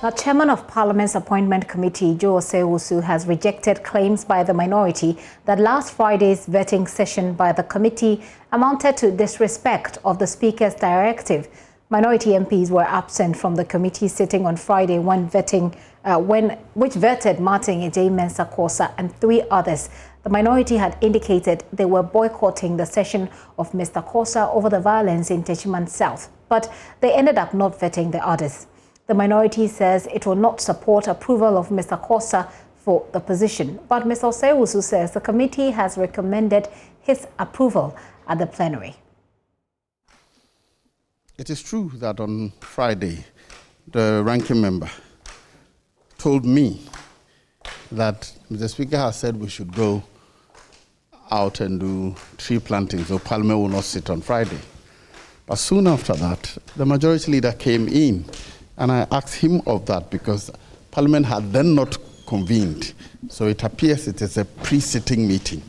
The Chairman of Parliament's Appointment Committee, Owusu, has rejected claims by the minority that last Friday's vetting session by the committee amounted to disrespect of the Speaker's directive. Minority MPs were absent from the committee sitting on Friday which vetted Martin Ejai-Mensah Korahs and 3 others. The minority had indicated they were boycotting the session of Mr. Korahs over the violence in Techiman South, but they ended up not vetting the others. The minority says it will not support approval of Mr. Korahs for the position, but Mr. Owusu says the committee has recommended his approval at the plenary. It is true that on Friday, the ranking member told me that the Speaker has said we should go out and do tree planting, so Parliament will not sit on Friday. But soon after that, the majority leader came in, and I asked him of that because Parliament had then not convened. So it appears it is a pre-sitting meeting.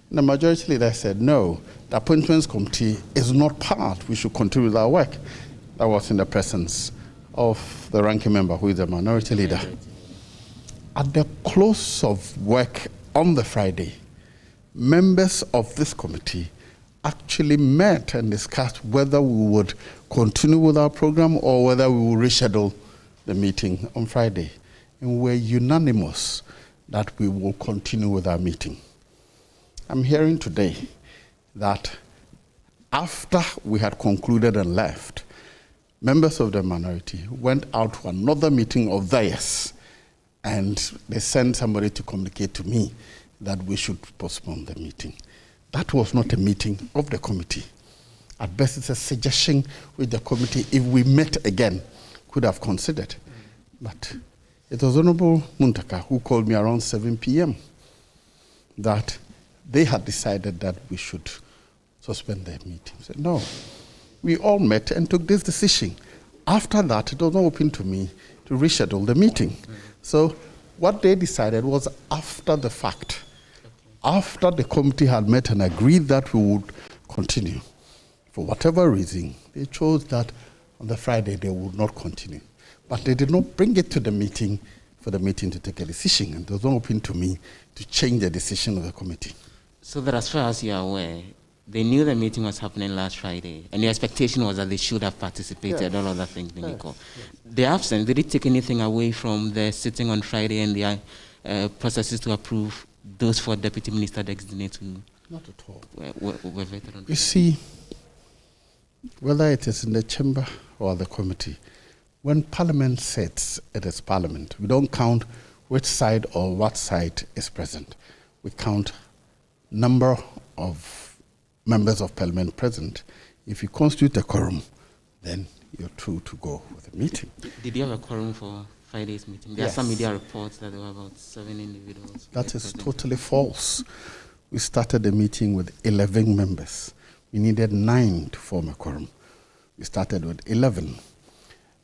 And the majority leader said, no, the Appointments Committee is not part. We should continue with our work. That was in the presence of the ranking member, who is the minority leader. At the close of work on the Friday, members of this committee actually met and discussed whether we would continue with our program or whether we will reschedule the meeting on Friday. And we're unanimous that we will continue with our meeting. I'm hearing today that after we had concluded and left, members of the minority went out to another meeting of theirs, and they sent somebody to communicate to me that we should postpone the meeting. That was not a meeting of the committee. At best, it's a suggestion which the committee, if we met again, could have considered. But it was Honorable Muntaka who called me around 7 p.m. that they had decided that we should suspend their meeting. I said, no, we all met and took this decision. After that, it was not open to me to reschedule the meeting. So what they decided was after the fact. After the committee had met and agreed that we would continue, for whatever reason, they chose that on the Friday they would not continue. But they did not bring it to the meeting for the meeting to take a decision, and it was not open to me to change the decision of the committee. So that as far as you are aware, they knew the meeting was happening last Friday, and the expectation was that they should have participated, all other things being equal. The absence, did it take anything away from the sitting on Friday and the processes to approve those 4 deputy minister designates who not at all were vetted on? You see, whether it is in the chamber or the committee, when Parliament sits, it is Parliament. We don't count which side or what side is present. We count number of members of Parliament present. If you constitute a quorum, then you're true to go with the meeting. Did you have a quorum for Friday's meeting? There are some media reports that there were about 7 individuals. That is totally false. We started the meeting with 11 members. We needed 9 to form a quorum. We started with 11.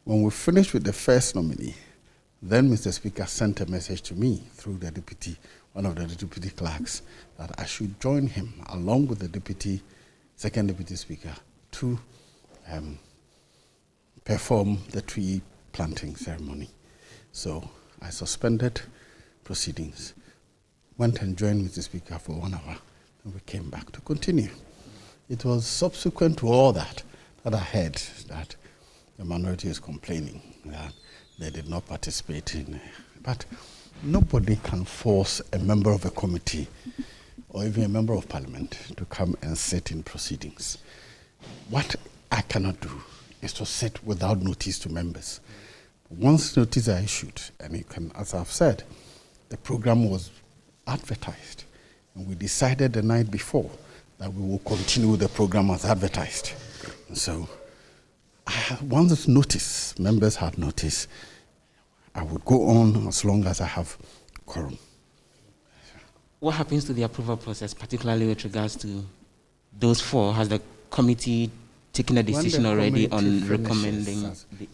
When we finished with the first nominee, then Mr. Speaker sent a message to me through the deputy, one of the deputy clerks, that I should join him along with the second deputy speaker to perform the tree planting ceremony. So I suspended proceedings, went and joined Mr. Speaker for 1 hour, and we came back to continue. It was subsequent to all that I heard that the minority is complaining that they did not participate in. But nobody can force a member of a committee or even a member of Parliament to come and sit in proceedings. What I cannot do is to sit without notice to members. Once notices are issued, and you can, as I've said, the program was advertised, and we decided the night before that we will continue the program as advertised. And so, once notice, members had notice, I would go on as long as I have quorum. What happens to the approval process, particularly with regards to those 4? Has the committee taken a decision already on recommending?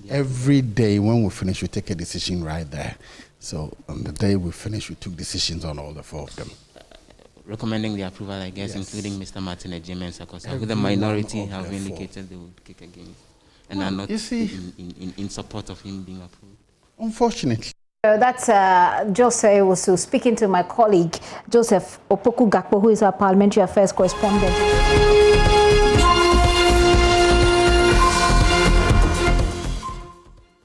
Every day when we finish, we take a decision right there. So on the day we finish, we took decisions on all the 4 of them. Recommending the approval, I guess, yes. Including Mr. Martin Ejai-Mensah Korahs, with the minority have indicated they would kick against and are not in support of him being approved. Unfortunately. That's Joseph Owusu speaking to my colleague Joseph Opoku Gakpo, who is our parliamentary affairs correspondent.